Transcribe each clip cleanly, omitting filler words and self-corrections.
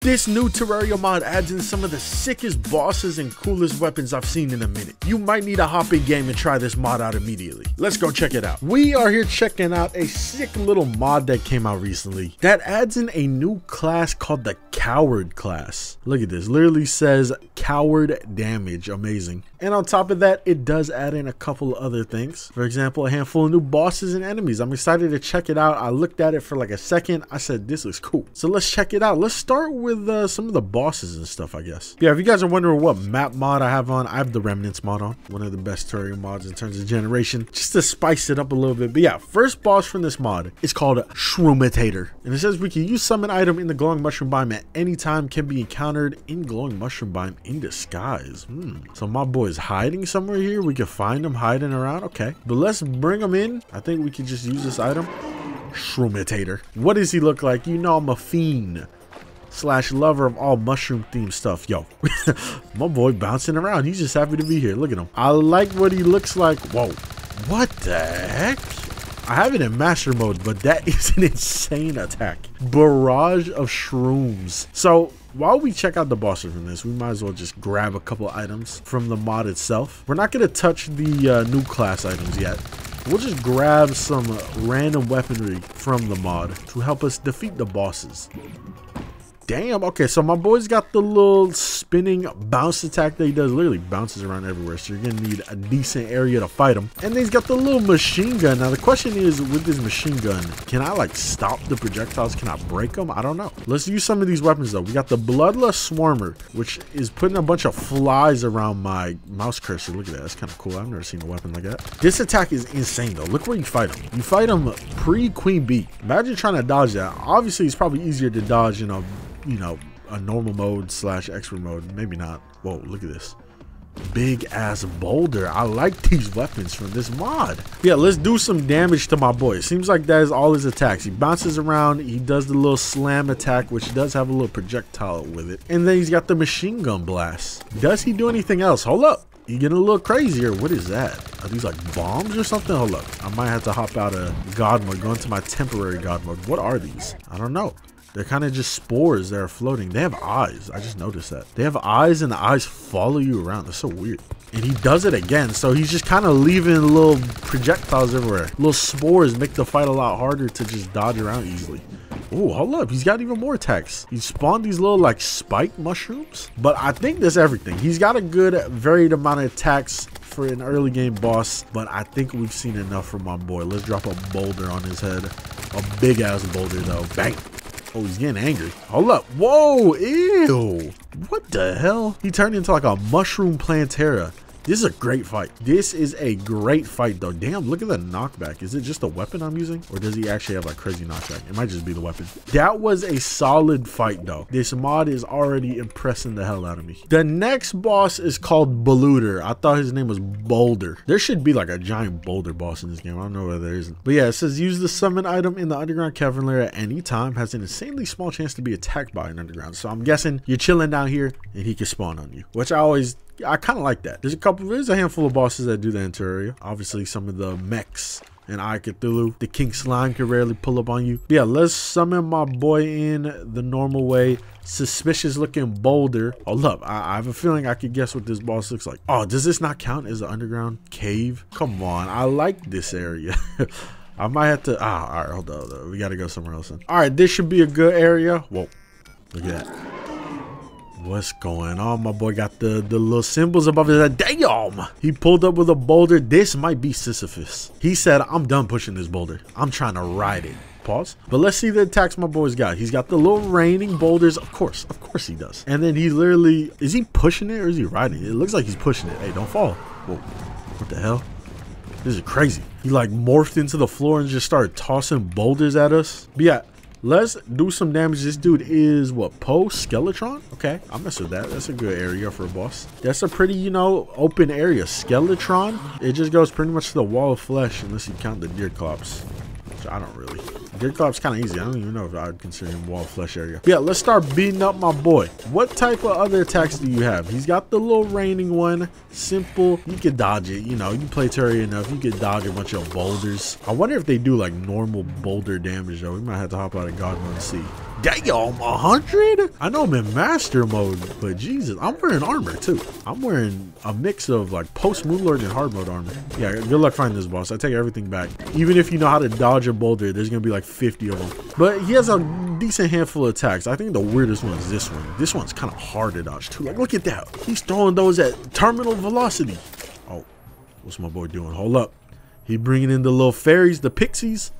This new Terraria mod adds in some of the sickest bosses and coolest weapons I've seen in a minute. You might need a hop in game and try this mod out immediately. Let's go check it out. We are here checking out a sick little mod that came out recently that adds in a new class called the Coward class. Look at this, literally says Coward damage, amazing. And on top of that, it does add in a couple of other things. For example, a handful of new bosses and enemies. I'm excited to check it out. I looked at it for like a second. I said, this looks cool. So let's check it out. Let's start with some of the bosses and stuff, I guess. Yeah, if you guys are wondering what map mod I have on, I have the Remnants mod on. One of the best Terraria mods in terms of generation, just to spice it up a little bit. But yeah, first boss from this mod is called Shumat. And it says we can use summon item in the glowing mushroom biome at any time, can be encountered in glowing mushroom biome in disguise. So my boy is hiding somewhere here. We can find him hiding around. Okay, but let's bring him in. I think we can just use this item. Shumat. What does he look like? You know, I'm a fiend slash lover of all mushroom themed stuff. Yo, my boy bouncing around. He's just happy to be here. Look at him. I like what he looks like. Whoa, what the heck? I have it in master mode, but that is an insane attack. Barrage of shrooms. So while we check out the bosses from this, we might as well just grab a couple items from the mod itself. We're not going to touch the new class items yet. We'll just grab some random weaponry from the mod to help us defeat the bosses. Damn, okay, so my boy's got the little spinning bounce attack that he does. Literally bounces around everywhere, so you're gonna need a decent area to fight him. And then he's got the little machine gun. Now the question is, with this machine gun, can I like stop the projectiles? Can I break them? I don't know. Let's use some of these weapons though. We got the Bloodlust Swarmer, which is putting a bunch of flies around my mouse cursor. Look at that, that's kind of cool. I've never seen a weapon like that. This attack is insane though. Look where you fight him. You fight him pre-Queen Bee. Imagine trying to dodge that. Obviously it's probably easier to dodge, you know, a normal mode slash expert mode. Maybe not. Whoa, look at this big ass boulder. I like these weapons from this mod. Yeah, let's do some damage to my boy. It seems like that is all his attacks. He bounces around, he does the little slam attack, which does have a little projectile with it, and then he's got the machine gun blast. Does he do anything else? Hold up, you getting a little crazier. What is that? Are these like bombs or something? Hold up, I might have to hop out of god mode, go into my temporary god mode. What are these? I don't know. They're kind of just spores that are floating. They have eyes. I just noticed that. They have eyes and the eyes follow you around. That's so weird. And he does it again. So he's just kind of leaving little projectiles everywhere. Little spores make the fight a lot harder to just dodge around easily. Oh, hold up. He's got even more attacks. He spawned these little like spike mushrooms. But I think that's everything. He's got a good varied amount of attacks for an early game boss. But I think we've seen enough from my boy. Let's drop a boulder on his head. A big ass boulder though. Bang. Oh, he's getting angry. Hold up. Whoa, ew. What the hell? He turned into like a mushroom plantera. This is a great fight. This is a great fight though. Damn, look at the knockback. Is it just a weapon I'm using? Or does he actually have like crazy knockback? It might just be the weapon. That was a solid fight though. This mod is already impressing the hell out of me. The next boss is called Boulder. I thought his name was Boulder. There should be like a giant boulder boss in this game. I don't know whether there isn't. But yeah, it says use the summon item in the underground cavern layer at any time. Has an insanely small chance to be attacked by an underground. So I'm guessing you're chilling down here and he can spawn on you, which I kind of like that. There's a handful of bosses that do that in Terraria. Obviously, some of the mechs and I Cthulhu, the King Slime can rarely pull up on you. But yeah, let's summon my boy in the normal way. Suspicious looking boulder. Hold up, I have a feeling I could guess what this boss looks like. Oh, does this not count as an underground cave? Come on, I like this area. I might have to, all right, hold up. We got to go somewhere else then. All right, this should be a good area. Whoa, look at that. What's going on? My boy got the little symbols above his head. Damn! He pulled up with a boulder. This might be Sisyphus. He said, I'm done pushing this boulder. I'm trying to ride it. Pause. But let's see the attacks my boy's got. He's got the little raining boulders. Of course he does. And then he literally, is he pushing it or is he riding it? It looks like he's pushing it. Hey, don't fall. Whoa, what the hell? This is crazy. He like morphed into the floor and just started tossing boulders at us. But yeah, let's do some damage. This dude is what, Skeletron? Okay, I'll mess with that. That's a good area for a boss. That's a pretty, you know, open area. Skeletron, it just goes pretty much to the wall of flesh unless you count the deer clops, which I don't really. Deer clop's kind of easy. I don't even know if I'd consider him wall of flesh area. Yeah, let's start beating up my boy. What type of other attacks do you have? He's got the little raining one. Simple. You can dodge it. You know, you play Terraria enough. You can dodge a bunch of boulders. I wonder if they do like normal boulder damage though. We might have to hop out of God mode and see. Damn, 100? I know I'm in master mode, but Jesus, I'm wearing armor too. I'm wearing a mix of like post moonlord and hard mode armor. Yeah, good luck finding this boss. I take everything back. Even if you know how to dodge a boulder, there's gonna be like 50 of them. But he has a decent handful of attacks. I think the weirdest one is this one. This one's kind of hard to dodge too. Like, look at that. He's throwing those at terminal velocity. Oh, what's my boy doing? Hold up. He bringing in the little fairies, the pixies.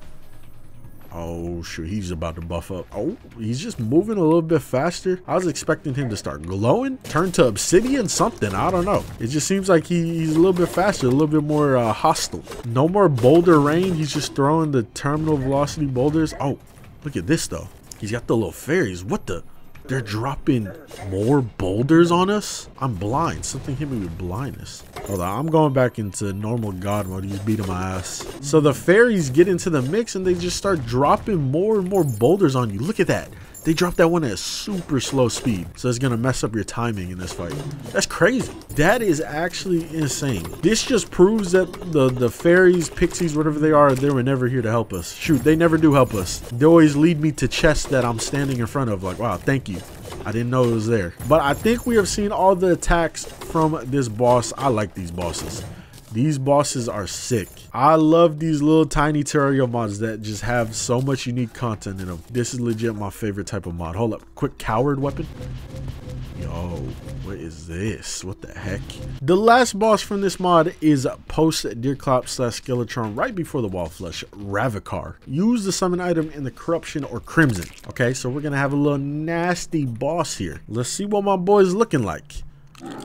Oh, shoot, he's about to buff up. Oh, he's just moving a little bit faster. I was expecting him to start glowing, turn to obsidian, something. I don't know. It just seems like he's a little bit faster, a little bit more hostile. No more boulder rain. He's just throwing the terminal velocity boulders. Oh, look at this, though. He's got the little fairies. What the? They're dropping more boulders on us? I'm blind. Something hit me with blindness. Hold on, I'm going back into normal god mode. He's beating my ass. So the fairies get into the mix and they just start dropping more and more boulders on you. Look at that. They dropped that one at super slow speed. So it's going to mess up your timing in this fight. That's crazy. That is actually insane. This just proves that the fairies, pixies, whatever they are, they were never here to help us. Shoot, they never do help us. They always lead me to chests that I'm standing in front of. Like, wow, thank you. I didn't know it was there. But I think we have seen all the attacks from this boss. I like these bosses. These bosses are sick. I love these little tiny Terraria mods that just have so much unique content in them. This is legit my favorite type of mod. Hold up, quick coward weapon. Yo, what is this? What the heck? The last boss from this mod is post Deerclop / Skeletron right before the wall flush, Ravakar. Use the summon item in the corruption or crimson. Okay, so we're gonna have a little nasty boss here. Let's see what my boy's looking like.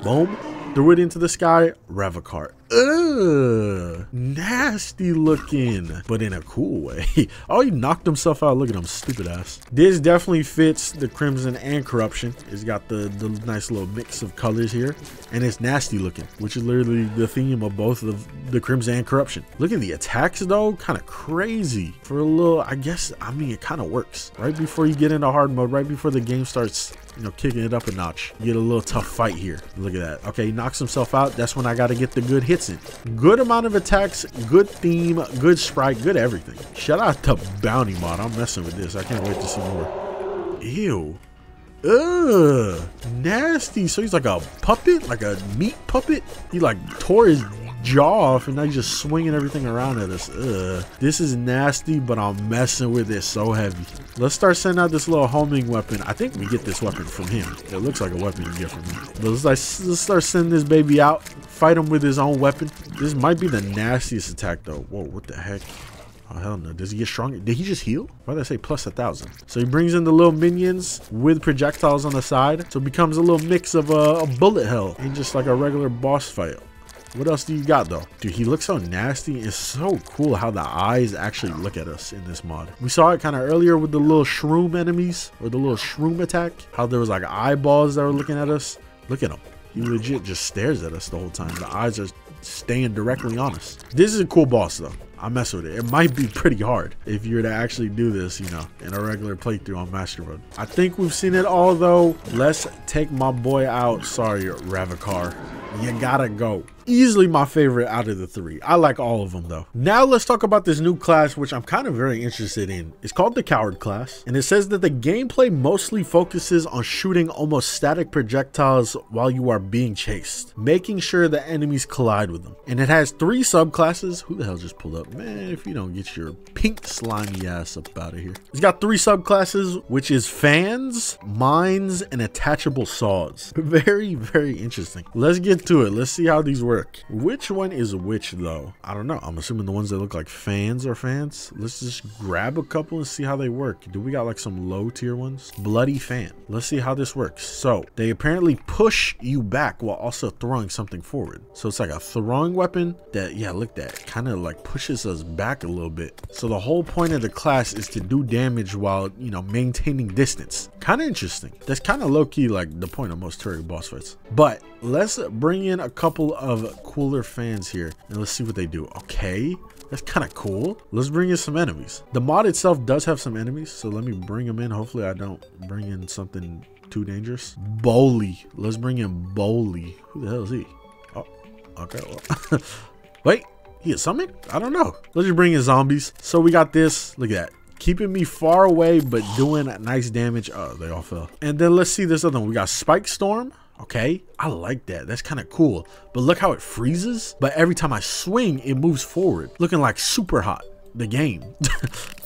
Boom. Threw it into the sky, Ravakar. Ugh, nasty looking, but in a cool way. Oh, he knocked himself out. Look at him, stupid ass. This definitely fits the crimson and corruption. It's got the nice little mix of colors here, and it's nasty looking, which is literally the theme of both of the crimson and corruption. Look at the attacks though, kind of crazy for a little. I mean, it kind of works right before you get into hard mode, right before the game starts, you know, kicking it up a notch. You get a little tough fight here. Look at that. Okay, he knocks himself out. That's when I got to get the good hits in. Good amount of attacks, good theme, good sprite, good everything. Shout out to Bounty Mod. I'm messing with this. I can't wait to see more. Ew. Ugh. Nasty. So he's like a puppet, like a meat puppet. He like tore his jaw off and now he's just swinging everything around at us. Ugh. This is nasty, but I'm messing with it so heavy. Let's start sending out this little homing weapon. I think we get this weapon from him. It looks like a weapon you get from him. But let's start sending this baby out. Fight him with his own weapon. This might be the nastiest attack though. Whoa, what the heck? Oh, hell no. Does he get stronger? Did he just heal? Why did I say plus 1,000? So he brings in the little minions with projectiles on the side. So it becomes a little mix of a bullet hell and just like a regular boss fight. What else do you got though? Dude, he looks so nasty. It's so cool how the eyes actually look at us in this mod. We saw it kind of earlier with the little shroom enemies or the little shroom attack. How there was like eyeballs that were looking at us. Look at him. He legit just stares at us the whole time. The eyes are staying directly on us. This is a cool boss though. I mess with it. It might be pretty hard if you were to actually do this, you know, in a regular playthrough on Master Mode. I think we've seen it all though. Let's take my boy out. Sorry, Ravakar. You gotta go. Easily my favorite out of the three. I like all of them though. Now let's talk about this new class, which I'm kind of very interested in. It's called the Coward class, and it says that the gameplay mostly focuses on shooting almost static projectiles while you are being chased, making sure the enemies collide with them. And it has 3 subclasses. Who the hell just pulled up? Man, if you don't get your pink slimy ass up out of here. It's got 3 subclasses, which is fans, mines, and attachable saws. Very, very interesting. Let's get to it. Let's see how these work. Which one is which though? I don't know. I'm assuming the ones that look like fans are fans. Let's just grab a couple and see how they work. Do we got like some low tier ones? Bloody fan. Let's see how this works. So they apparently push you back while also throwing something forward. So it's like a throwing weapon that, yeah, look, that kind of like pushes us back a little bit. So the whole point of the class is to do damage while, you know, maintaining distance. Kind of interesting. That's kind of low key like the point of most Terraria boss fights. But let's bring in a couple of cooler fans here and let's see what they do. Okay, that's kind of cool. Let's bring in some enemies. The mod itself does have some enemies, so let me bring them in. Hopefully I don't bring in something too dangerous. Bowley. Let's bring in Bowley. Who the hell is he? Oh, okay. Well. Wait, he is something? I don't know. Let's just bring in zombies. So we got this. Look at that. keeping me far away, but doing nice damage. Oh, they all fell. And then let's see this other one. We got Spike Storm. Okay, I like that. That's kind of cool. But look how it freezes. But every time I swing, it moves forward, looking like Super Hot, the game,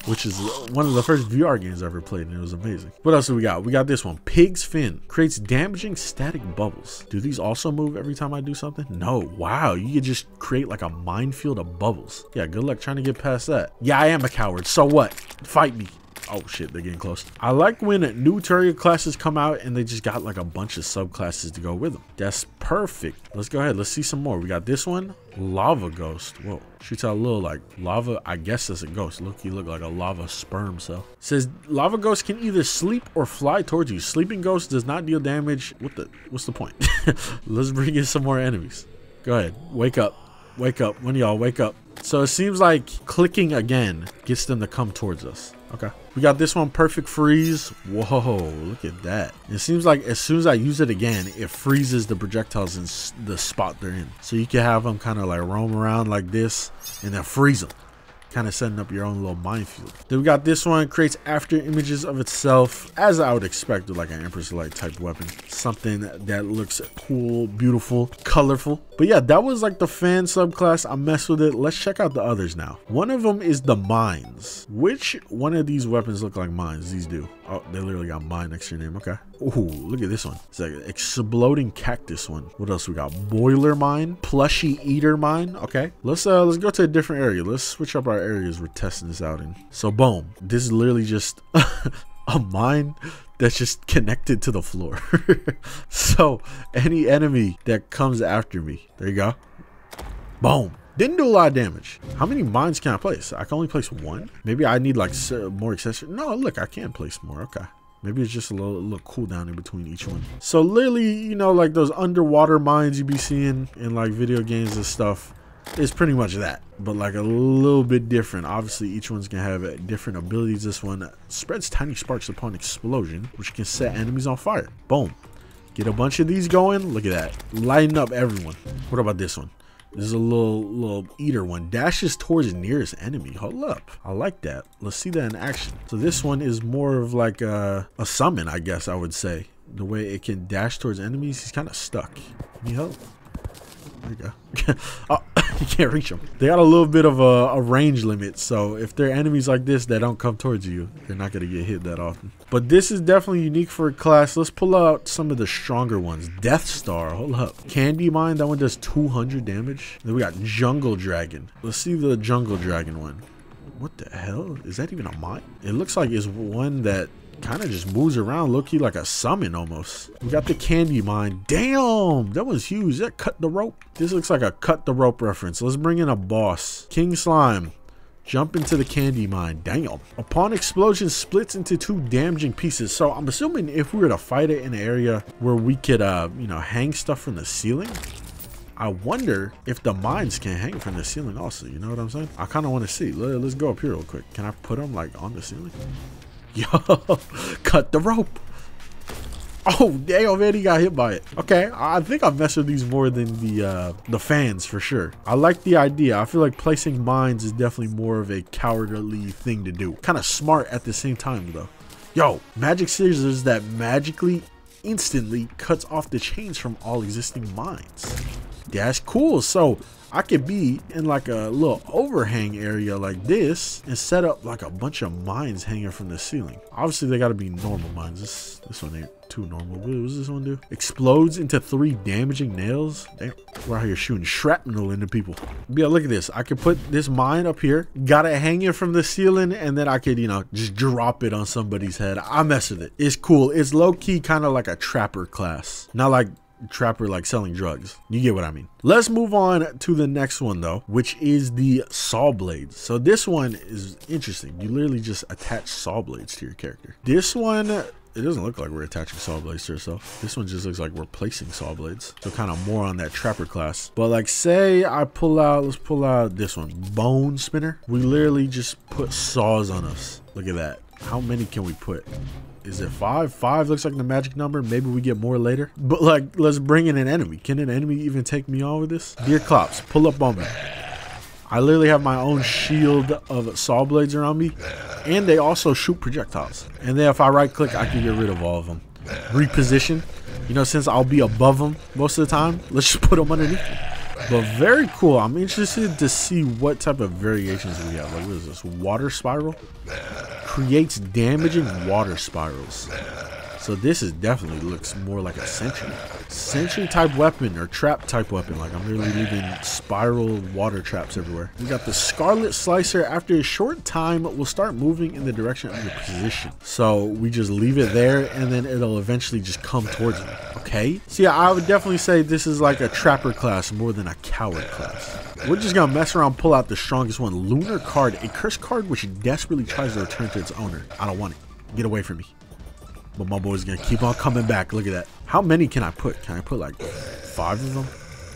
which is one of the first VR games I ever played, and it was amazing. What else do we got? We got this one. Pig's Fin creates damaging static bubbles. Do these also move every time I do something? No. Wow, you could just create like a minefield of bubbles. Yeah, good luck trying to get past that. Yeah, I am a coward. So what? Fight me. Oh shit, they're getting close. I like when new Terraria classes come out and they just got like a bunch of subclasses to go with them. That's perfect. Let's go ahead. Let's see some more. We got this one. Lava Ghost. Whoa. Shoots out a little like lava. I guess that's a ghost. Look, you look like a lava sperm cell. It says Lava Ghost can either sleep or fly towards you. Sleeping Ghost does not deal damage. What's the point? Let's bring in some more enemies. Go ahead. Wake up. Wake up. One of y'all wake up. So it seems like clicking again gets them to come towards us. Okay. We got this one, Perfect Freeze. Whoa, look at that. It seems like as soon as I use it again, it freezes the projectiles in the spot they're in. So you can have them kind of like roam around like this and then freeze them. Kind of setting up your own little minefield. Then we got this one, creates after images of itself, as I would expect with like an Empress Light type weapon. Something that looks cool, beautiful, colorful. But yeah, that was like the fan subclass. I messed with it. Let's check out the others now. One of them is the mines. Which one of these weapons look like mines? These do. Oh, they literally got mine next to your name. Okay. Ooh, look at this one. It's like an exploding cactus one. What else we got? Boiler mine, plushy eater mine. Okay. Let's go to a different area. Let's switch up our areas we're testing this out in. So boom, this is literally just a mine that's just connected to the floor. So any enemy that comes after me, there you go. Boom. Didn't do a lot of damage. How many mines can I place? I can only place one. Maybe I need like more accessories. No, look, I can place more. Okay. Maybe it's just a little cooldown in between each one. So literally, you know, like those underwater mines you be seeing in like video games and stuff, it's pretty much that, but like a little bit different. Obviously, each one's gonna have different abilities. This one spreads tiny sparks upon explosion, which can set enemies on fire. Boom. Get a bunch of these going. Look at that. Lighten up everyone. What about this one? This is a little eater one. Dashes towards the nearest enemy. Hold up. I like that. Let's see that in action. So this one is more of like a summon, I guess I would say. The way it can dash towards enemies, he's kind of stuck. Need help? There you go. Oh, you can't reach them. They got a little bit of a range limit, so if they're enemies like this that don't come towards you, they're not going to get hit that often. But this is definitely unique for a class. Let's pull out some of the stronger ones. Death Star, hold up. Candy Mine, that one does 200 damage. Then we got Jungle Dragon. Let's see the Jungle Dragon one. What the hell? Is that even a mine? It looks like it's one that kind of just moves around, low-key like a summon almost. We got the Candy Mine. Damn, that was huge. That cut the rope. This looks like a cut the rope reference. Let's bring in a boss. King Slime. Jump into the Candy Mine. Damn. Upon explosion, splits into 2 damaging pieces. So I'm assuming if we were to fight it in an area where we could, you know, hang stuff from the ceiling, I wonder if the mines can hang from the ceiling also. You know what I'm saying? I kind of want to see. Let's go up here real quick. Can I put them like on the ceiling? Yo, cut the rope. Oh, damn, man, he got hit by it. Okay, I think I messed with these more than the fans for sure. I like the idea. I feel like placing mines is definitely more of a cowardly thing to do. Kind of smart at the same time, though. Yo, magic scissors that magically, instantly cuts off the chains from all existing mines. That's cool. So I could be in like a little overhang area like this and set up like a bunch of mines hanging from the ceiling. Obviously, they got to be normal mines. This one ain't too normal. What does this one do? Explodes into 3 damaging nails. Damn, we're out here shooting shrapnel into people. Yeah, look at this. I could put this mine up here, got it hanging from the ceiling, and then I could, you know, just drop it on somebody's head. I mess with it. It's cool. It's low-key kind of like a trapper class. Not like trapper like selling drugs. You get what I mean. Let's move on to the next one though, which is the saw blades. So this one is interesting. You literally just attach saw blades to your character. This one, it doesn't look like we're attaching saw blades to ourselves. This one just looks like we're placing saw blades. So kind of more on that trapper class. But like say I pull out, let's pull out this one, bone spinner. We literally just put saws on us. Look at that. How many can we put? Is it 5? 5 looks like the magic number. Maybe we get more later. But like, let's bring in an enemy. Can an enemy even take me on with this? Dear Clops, pull up on me. I literally have my own shield of saw blades around me, and they also shoot projectiles. And then if I right click, I can get rid of all of them. Reposition, you know, since I'll be above them most of the time, let's just put them underneath me. But very cool. I'm interested to see what type of variations we have. Like, what is this? Water spiral? Creates damaging water spirals. So this is definitely looks more like a sentry type weapon or trap type weapon. Like, I'm really leaving spiral water traps everywhere. We got the Scarlet Slicer. After a short time, we'll start moving in the direction of your position. So we just leave it there, and then it'll eventually just come towards me. Okay. So yeah, I would definitely say this is like a trapper class more than a coward class. We're just gonna mess around, pull out the strongest one. Lunar Card, a cursed card which desperately tries to return to its owner. I don't want it. Get away from me. But my boy's gonna keep on coming back. Look at that. How many can I put? Can I put like 5 of them?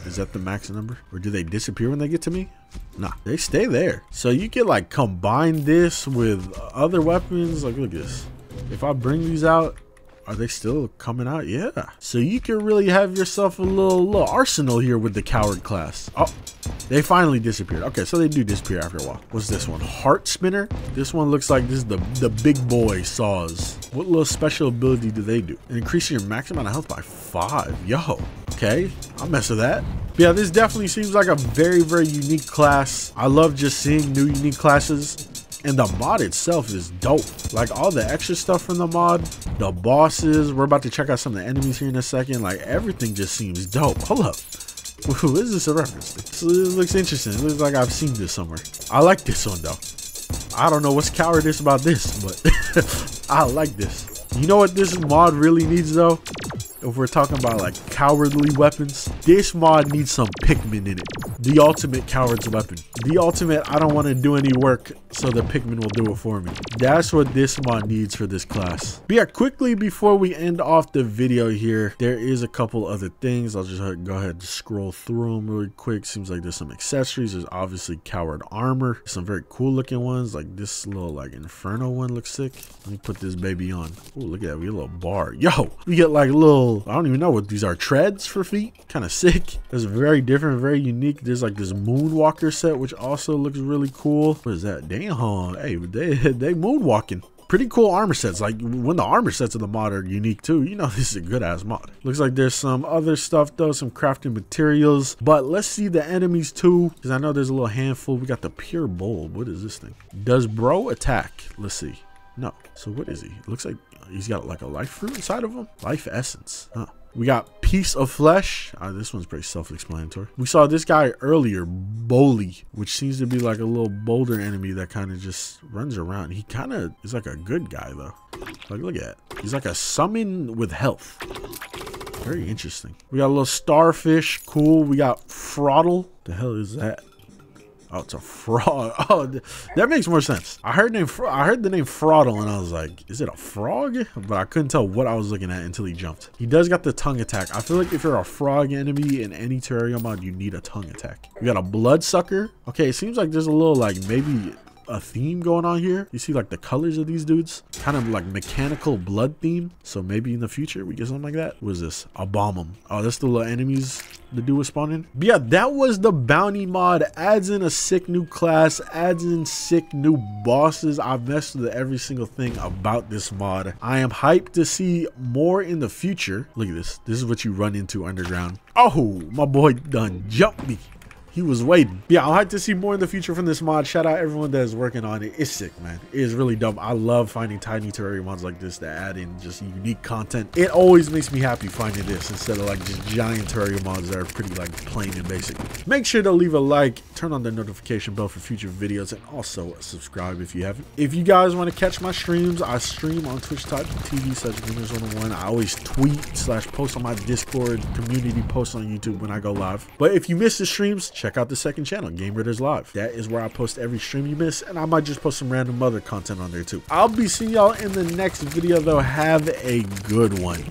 Is that the max number? Or do they disappear when they get to me? Nah, they stay there. So you can like combine this with other weapons. Like, look at this. If I bring these out, are they still coming out? Yeah. So you can really have yourself a little arsenal here with the coward class. Oh, they finally disappeared. Okay, so they do disappear after a while. What's this one? Heart Spinner. This one looks like this is the big boy saws. What little special ability do they do? It increases your max amount of health by 5. Yo, okay, I'll mess with that. But yeah, this definitely seems like a very, very unique class. I love just seeing new unique classes. And the mod itself is dope. Like, all the extra stuff from the mod, the bosses, we're about to check out some of the enemies here in a second. Like, everything just seems dope. Hold up. What is this a reference to? So this looks interesting. It looks like I've seen this somewhere. I like this one though. I don't know what's cowardice about this, but I like this. You know what this mod really needs though? If we're talking about like cowardly weapons, this mod needs some Pikmin in it. The ultimate coward's weapon. The ultimate, I don't want to do any work, so the Pikmin will do it for me. That's what this mod needs for this class. But yeah, quickly before we end off the video here, there is a couple other things. I'll just go ahead and scroll through them really quick. Seems like there's some accessories. There's obviously coward armor. Some very cool looking ones. Like this little like Inferno one looks sick. Let me put this baby on. Oh, look at that. We get a little bar. Yo, we get like little, I don't even know what these are. Treads for feet. Kind of sick. It's very different, very unique. There's like this Moonwalker set, which also looks really cool. What is that? Damn, hey, they moonwalking. Pretty cool armor sets. Like, when the armor sets of the mod are unique too, you know this is a good ass mod. Looks like there's some other stuff though, some crafting materials. But let's see the enemies too, because I know there's a little handful. We got the Pure Bulb. What is this thing? Does bro attack? Let's see. No. So what is he? It looks like he's got like a life fruit inside of him. Life essence. Huh. We got Piece of Flesh. This one's pretty self-explanatory. We saw this guy earlier, Bully, which seems to be like a little Boulder enemy that kind of just runs around. He kind of is like a good guy though. Like, look at that. He's like a summon with health. Very interesting. We got a little starfish. Cool. We got Fraudle. The hell is that? Oh, it's a frog. Oh, that makes more sense. I heard the name Fraudle and I was like, is it a frog? But I couldn't tell what I was looking at until he jumped. He does got the tongue attack. I feel like if you're a frog enemy in any Terraria mod, you need a tongue attack. We got a Bloodsucker. Okay, it seems like there's a little like maybe a theme going on here. You see like the colors of these dudes, kind of like mechanical blood theme. So maybe in the future we get something like that. What is this? A bomb. Oh, that's the little enemies the dude was spawning. But yeah, that was the bounty mod. Adds in a sick new class, adds in sick new bosses. I've messed with every single thing about this mod. I am hyped to see more in the future. Look at this. This is what you run into underground. Oh, my boy done jumped me. He was waiting. Yeah, I'll have to see more in the future from this mod. Shout out everyone that is working on it. It's sick, man. It is really dope. I love finding tiny Terraria mods like this that add in just unique content. It always makes me happy finding this instead of like just giant Terraria mods that are pretty like plain and basic. Make sure to leave a like, turn on the notification bell for future videos, and also subscribe if you haven't. If you guys want to catch my streams, I stream on twitch.tv/gamers101. I always tweet/post on my Discord community, post on YouTube when I go live. But if you miss the streams, check out the second channel, Game Raiders Live. That is where I post every stream you miss, and I might just post some random other content on there too. I'll be seeing y'all in the next video though. Have a good one.